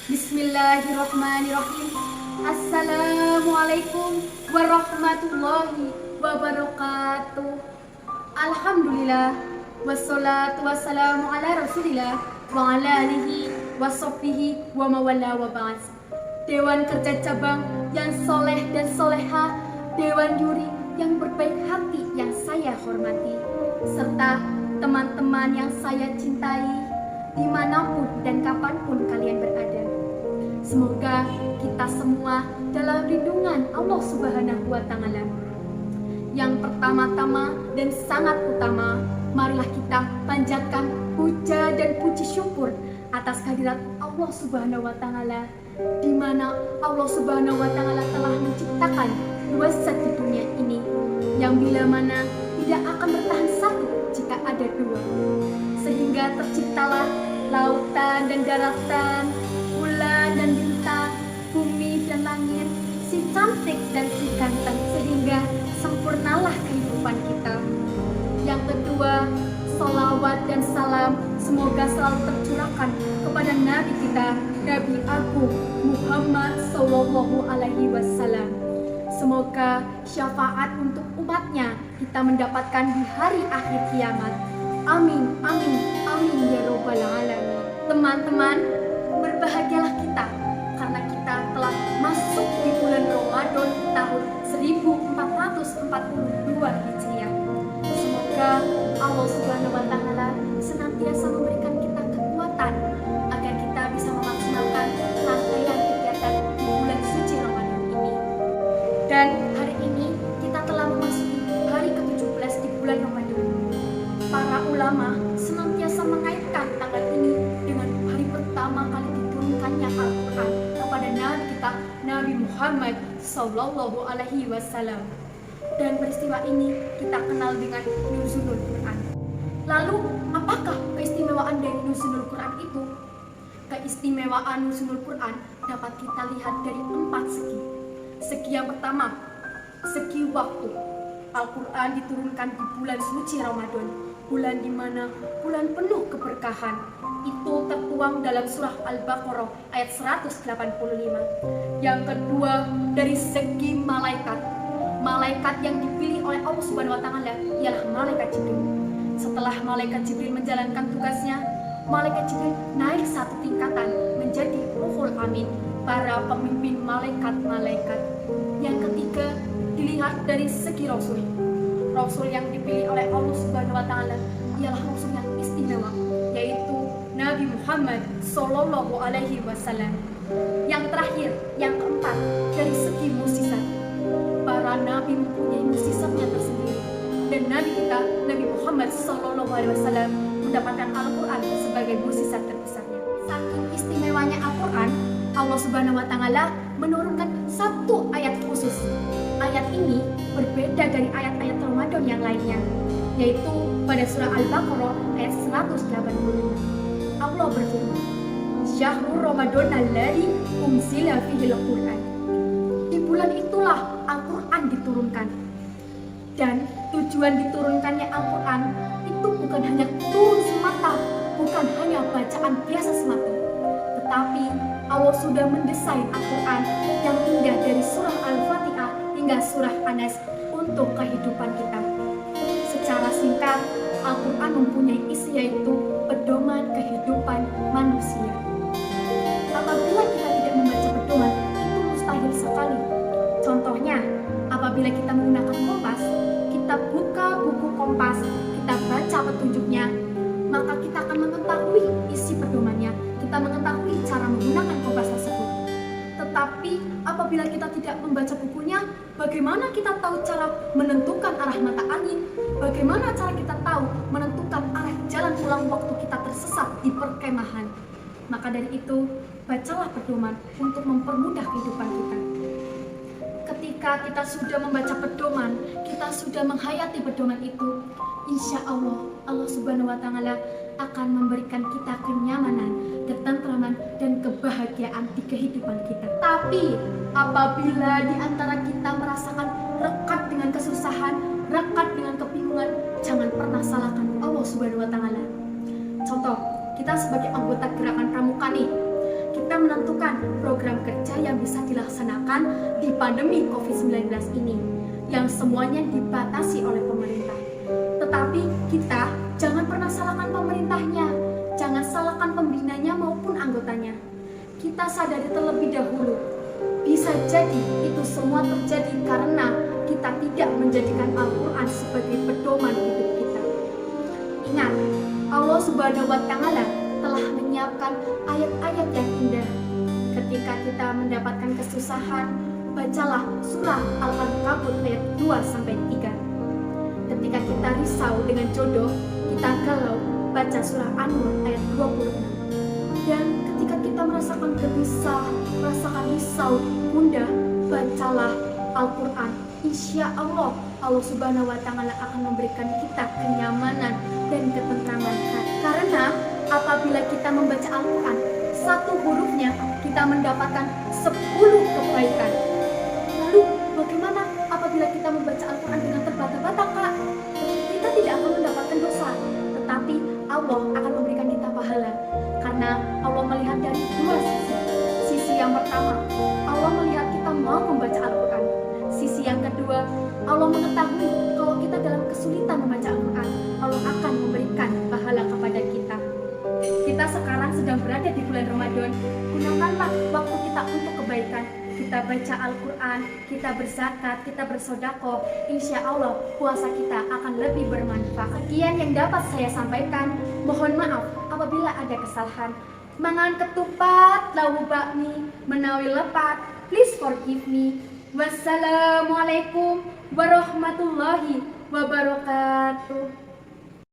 Bismillahirrahmanirrahim. Assalamualaikum warahmatullahi wabarakatuh. Alhamdulillah. Wassalatu wassalamu ala rasulillah wa ala alihi wa sahbihi wa mawala wa ba'd. Dewan Kerja Cabang yang soleh dan soleha, Dewan Juri yang berbaik hati yang saya hormati, serta teman-teman yang saya cintai dimanapun dan kapanpun kalian berada. Semoga kita semua dalam lindungan Allah Subhanahu wa Ta'ala. Yang pertama-tama dan sangat utama, marilah kita panjatkan puja dan puji syukur atas kehadirat Allah Subhanahu wa Ta'ala, di mana Allah Subhanahu wa Ta'ala telah menciptakan dua zat di dunia ini, yang bila mana tidak akan bertahan satu jika ada dua, sehingga terciptalah lautan dan daratan, bulan dan bintang, bumi dan langit, si cantik dan si ganteng, sehingga sempurnalah kehidupan kita. Yang kedua, salawat dan salam semoga selalu tercurahkan kepada Nabi kita, Nabi Agung Muhammad Sallallahu Alaihi Wasallam. Semoga syafaat untuk umatnya kita mendapatkan di hari akhir kiamat. Amin, amin, amin ya robbal alamin. Teman-teman, berbahagialah kita karena kita telah masuk di bulan Ramadan tahun 1442 Hijriah. Semoga Allah Subhanahu wa Ta'ala senantiasa memberikan kita kekuatan agar kita bisa memaksimalkan rangkaian kegiatan di bulan suci Ramadan ini. Dan hari ini kita telah memasuki hari ke-17 di bulan Ramadan. Para ulama senantiasa mengaitkan tanggal ini dengan hari pertama kali diturunkannya Al-Quran kepada Nabi kita, Nabi Muhammad Sallallahu Alaihi Wasallam. Dan peristiwa ini kita kenal dengan Nuzulul Quran. Lalu, apakah keistimewaan dari Nuzulul Quran itu? Keistimewaan Nuzulul Quran dapat kita lihat dari 4 segi. Segi yang pertama, segi waktu. Al-Quran diturunkan di bulan suci Ramadan, bulan di mana bulan penuh keberkahan. Itu tertuang dalam surah Al-Baqarah ayat 185. Yang kedua, dari segi malaikat. Malaikat yang dipilih oleh Allah Subhanahu wa Ta'ala ialah malaikat Jibril. Setelah malaikat Jibril menjalankan tugasnya, malaikat Jibril naik satu tingkatan menjadi Ruhul Amin, para pemimpin malaikat-malaikat. Yang ketiga, dilihat dari segi Rasul. Rasul yang dipilih oleh Allah Subhanahu wa Ta'ala ialah Rasul yang istimewa, yaitu Nabi Muhammad Sallallahu Alaihi Wasallam. Yang terakhir, yang keempat, dari segi mukjizat. Para nabi mempunyai mukjizatnya tersendiri, dan Nabi kita, Nabi Muhammad Sallallahu Alaihi Wasallam, mendapatkan Al-Quran sebagai mukjizat terbesarnya. Saking istimewanya Al-Quran, Allah Subhanahu wa Ta'ala menurunkan satu ayat khusus. Ayat ini berbeda dari ayat-ayat Ramadan yang lainnya, yaitu pada surah Al-Baqarah ayat 185. Allah berfirman, "Syahrul Ramadan alladzi unzila fihil Qur'an." Di bulan itulah Al-Quran diturunkan. Dan tujuan diturunkannya Al-Quran itu bukan hanya turun semata, bukan hanya bacaan biasa semata, tetapi Allah sudah mendesain Al-Quran yang indah dari surah Al-Fatihah hingga surah An-Nas untuk kehidupan kita. Secara singkat, Al-Quran mempunyai isi yaitu pedoman kehidupan manusia. Apabila kita tidak membaca pedoman, itu mustahil sekali. Contohnya, apabila kita menggunakan kompas, kita buka buku kompas, kita baca petunjuknya, maka kita akan mengetahui isi pedomannya, kita mengetahui cara menggunakan kompas tersebut. Tetapi apabila kita tidak membaca bukunya, bagaimana kita tahu cara menentukan arah mata angin? Bagaimana cara kita tahu menentukan arah jalan pulang waktu kita tersesat di perkemahan? Maka dari itu, bacalah pedoman untuk mempermudah kehidupan kita. Ketika kita sudah membaca pedoman, kita sudah menghayati pedoman itu, insya Allah, Allah Subhanahu wa Ta'ala akan memberikan kita kenyamanan, ketentraman, dan kebahagiaan di kehidupan kita. Tapi apabila di antara kita merasakan rekat dengan kesusahan, rekat dengan kebingungan, jangan pernah salahkan Allah Subhanahu wa Ta'ala. Contoh, kita sebagai anggota gerakan pramuka nih, kita kita menentukan program kerja yang bisa dilaksanakan di pandemi COVID-19 ini, yang semuanya dibatasi oleh pemerintah. Tetapi kita jangan pernah salahkan pemerintahnya, jangan salahkan pembinanya maupun anggotanya. Kita sadari terlebih dahulu, bisa jadi itu semua terjadi karena kita tidak menjadikan Al-Quran sebagai pedoman hidup kita. Ingat, Allah Subhanahu wa Ta'ala telah menyiapkan ayat-ayat yang indah. Ketika kita mendapatkan kesusahan, bacalah surah Al-Ankabut ayat 2-3. Ketika kita risau dengan jodoh, kita galau, baca surah An-Nur ayat 26. Dan ketika kita merasakan gelisah, merasakan risau, gundah, bacalah Al-Quran. Insya Allah, Allah Subhanahu wa Ta'ala akan memberikan kita kenyamanan dan ketentraman hati. Karena apabila kita membaca Al-Quran, satu hurufnya kita mendapatkan 10 kebaikan. Lalu bagaimana apabila kita membaca Al-Quran dengan terbata-bata, Kak? Kita tidak akan mendapatkan dosa, tetapi Allah akan memberikan kita pahala. Karena Allah melihat dari dua sisi. Sisi yang pertama, Allah melihat kita mau membaca Al-Quran. Sisi yang kedua, Allah mengetahui kalau kita dalam kesulitan membaca Al-Quran, Allah akan memberikan pahala kepada kita. Kita sekarang sedang berada di bulan Ramadan. Gunakanlah waktu kita untuk kebaikan. Kita baca Al-Quran, kita berzakat, kita bersedekah. Insya Allah puasa kita akan lebih bermanfaat. Sekian yang dapat saya sampaikan. Mohon maaf apabila ada kesalahan. Mangan ketupat, lahu bakmi, menawi lepat. Please forgive me. Wassalamualaikum warahmatullahi wabarakatuh.